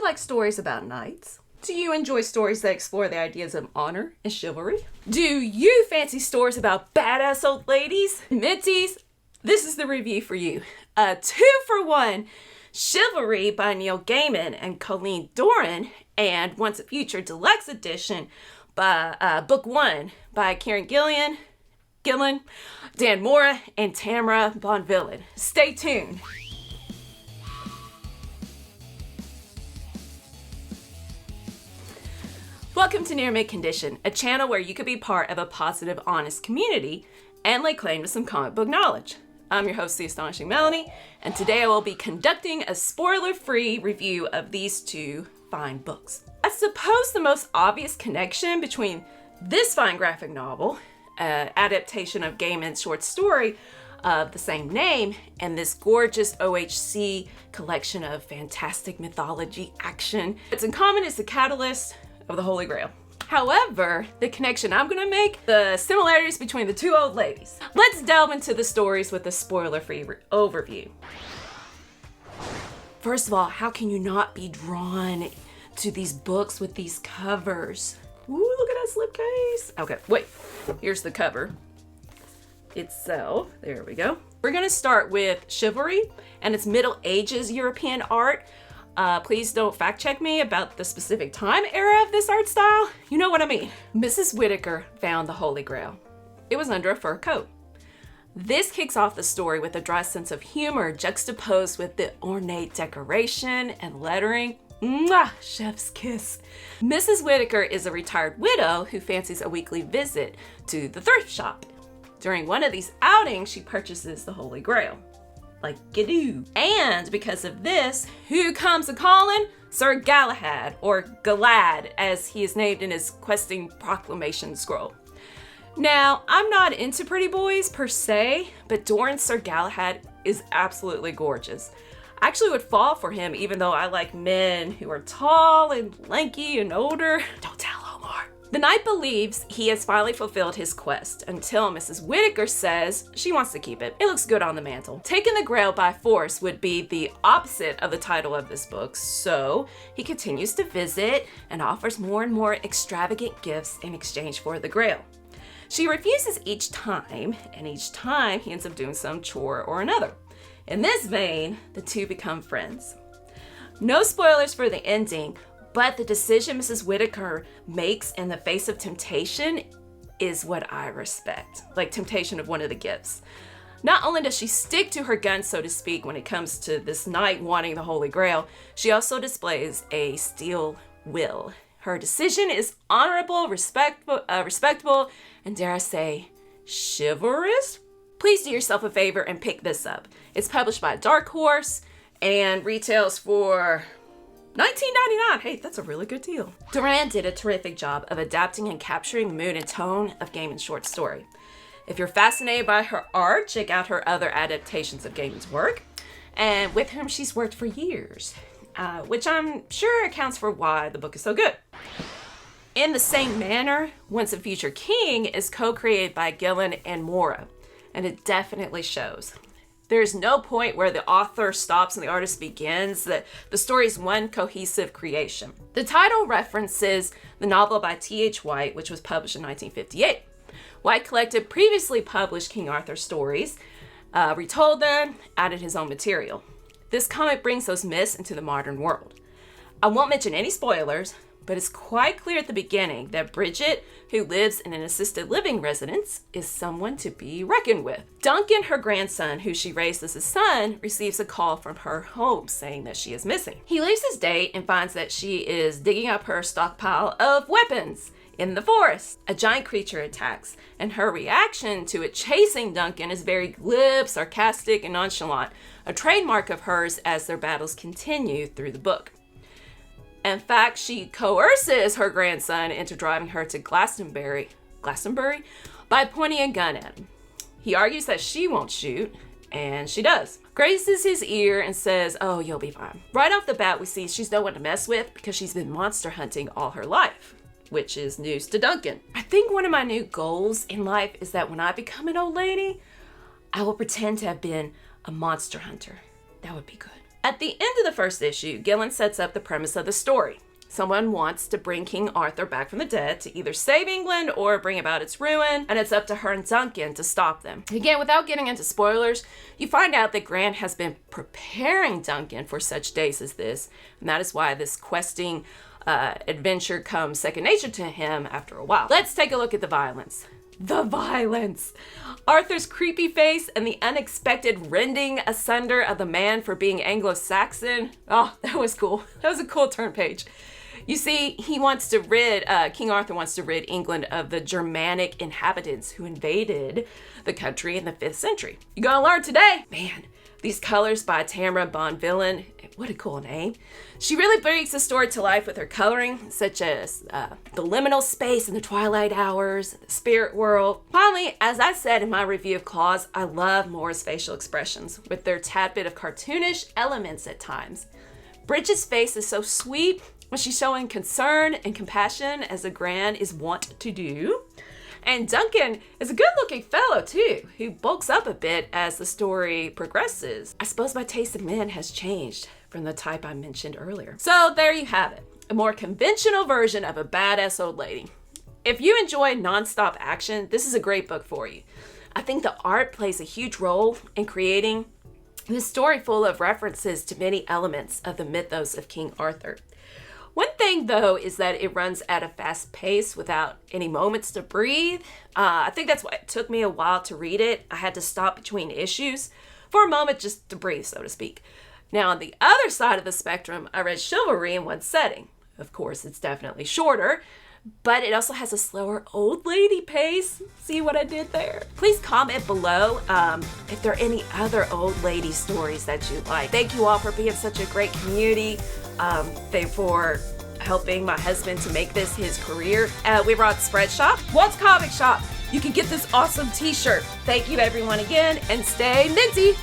like stories about knights? Do you enjoy stories that explore the ideas of honor and chivalry? Do you fancy stories about badass old ladies, minties? This is the review for you. A 2-for-1 Chivalry by Neil Gaiman and Colleen Doran, and Once a Future Deluxe Edition by Book 1 by Kieran Gillen, Dan Mora, and Tamara Bonvillain. Stay tuned. Welcome to Near Mint Condition, a channel where you could be part of a positive, honest community and lay claim to some comic book knowledge. I'm your host, the Astonishing Melanie, and today I will be conducting a spoiler-free review of these two fine books. I suppose the most obvious connection between this fine graphic novel, adaptation of Gaiman's short story of the same name, and this gorgeous OHC collection of fantastic mythology action, what's in common is the catalyst of the Holy Grail. However, the connection I'm gonna make, the similarities between the two old ladies. Let's delve into the stories with a spoiler-free overview. First of all, how can you not be drawn to these books with these covers? Ooh, look at that slipcase. Okay, wait, here's the cover itself. There we go. We're gonna start with Chivalry and its Middle Ages European art. Please don't fact check me about the specific time era of this art style. You know what I mean. Mrs. Whittaker found the Holy Grail. It was under a fur coat. This kicks off the story with a dry sense of humor juxtaposed with the ornate decoration and lettering. Mwah! Chef's kiss. Mrs. Whittaker is a retired widow who fancies a weekly visit to the thrift shop. During one of these outings, she purchases the Holy Grail. Like Gadoo. And because of this, who comes a-calling? Sir Galahad, or Galad, as he is named in his questing proclamation scroll. Now, I'm not into pretty boys per se, but Doran's Sir Galahad is absolutely gorgeous. I actually would fall for him even though I like men who are tall and lanky and older. Don't tell Omar. The knight believes he has finally fulfilled his quest until Mrs. Whittaker says she wants to keep it. It looks good on the mantle. Taking the Grail by force would be the opposite of the title of this book, so he continues to visit and offers more and more extravagant gifts in exchange for the Grail. She refuses each time, and each time he ends up doing some chore or another. In this vein, the two become friends. No spoilers for the ending, but the decision Mrs. Whittaker makes in the face of temptation is what I respect. Like temptation of one of the gifts. Not only does she stick to her guns, so to speak, when it comes to this knight wanting the Holy Grail, she also displays a steel will. Her decision is honorable, respectable, and dare I say, chivalrous? Please do yourself a favor and pick this up. It's published by Dark Horse and retails for $19.99. Hey, that's a really good deal. Doran did a terrific job of adapting and capturing the mood and tone of Gaiman's short story. If you're fascinated by her art, check out her other adaptations of Gaiman's work, and with whom she's worked for years, which I'm sure accounts for why the book is so good. In the same manner, Once a Future King is co-created by Gillen and Mora, and it definitely shows. There's no point where the author stops and the artist begins. The story is one cohesive creation. The title references the novel by T.H. White, which was published in 1958. White collected previously published King Arthur stories, retold them, added his own material. This comic brings those myths into the modern world. I won't mention any spoilers, but it's quite clear at the beginning that Bridget, who lives in an assisted living residence, is someone to be reckoned with. Duncan, her grandson, who she raised as a son, receives a call from her home saying that she is missing. He leaves his date and finds that she is digging up her stockpile of weapons in the forest. A giant creature attacks, and her reaction to it chasing Duncan is very glib, sarcastic, and nonchalant, a trademark of hers as their battles continue through the book. In fact, she coerces her grandson into driving her to Glastonbury by pointing a gun at him. He argues that she won't shoot, and she does. Grazes his ear and says, "Oh, you'll be fine." Right off the bat, we see she's no one to mess with because she's been monster hunting all her life, which is news to Duncan. I think one of my new goals in life is that when I become an old lady, I will pretend to have been a monster hunter. That would be good. At the end of the first issue, Gillen sets up the premise of the story. Someone wants to bring King Arthur back from the dead to either save England or bring about its ruin, and it's up to her and Duncan to stop them. Again, without getting into spoilers, you find out that Grant has been preparing Duncan for such days as this, and that is why this questing adventure comes second nature to him after a while. Let's take a look at the violence. The violence! Arthur's creepy face and the unexpected rending asunder of the man for being Anglo-Saxon. Oh, that was cool. That was a cool turn page. You see, King Arthur wants to rid England of the Germanic inhabitants who invaded the country in the 5th century. You gonna learn today? Man, these colors by Tamara Bonvillain, what a cool name. She really brings the story to life with her coloring, such as the liminal space in the twilight hours, the spirit world. Finally, as I said in my review of Claws, I love Moira's facial expressions, with their tad bit of cartoonish elements at times. Bridget's face is so sweet when she's showing concern and compassion, as a Gran is wont to do. And Duncan is a good-looking fellow, too, who bulks up a bit as the story progresses. I suppose my taste in men has changed from the type I mentioned earlier. So there you have it, a more conventional version of a badass old lady. If you enjoy non-stop action, this is a great book for you. I think the art plays a huge role in creating this story full of references to many elements of the mythos of King Arthur. One thing, though, is that it runs at a fast pace without any moments to breathe. I think that's why it took me a while to read it. I had to stop between issues for a moment just to breathe, so to speak. Now, on the other side of the spectrum, I read Chivalry in one setting. Of course, it's definitely shorter, but it also has a slower old lady pace. See what I did there? Please comment below if there are any other old lady stories that you like. Thank you all for being such a great community. For helping my husband to make this his career. We were on Spread Shop. What's Comic Shop? You can get this awesome t-shirt. Thank you everyone again, and stay minty.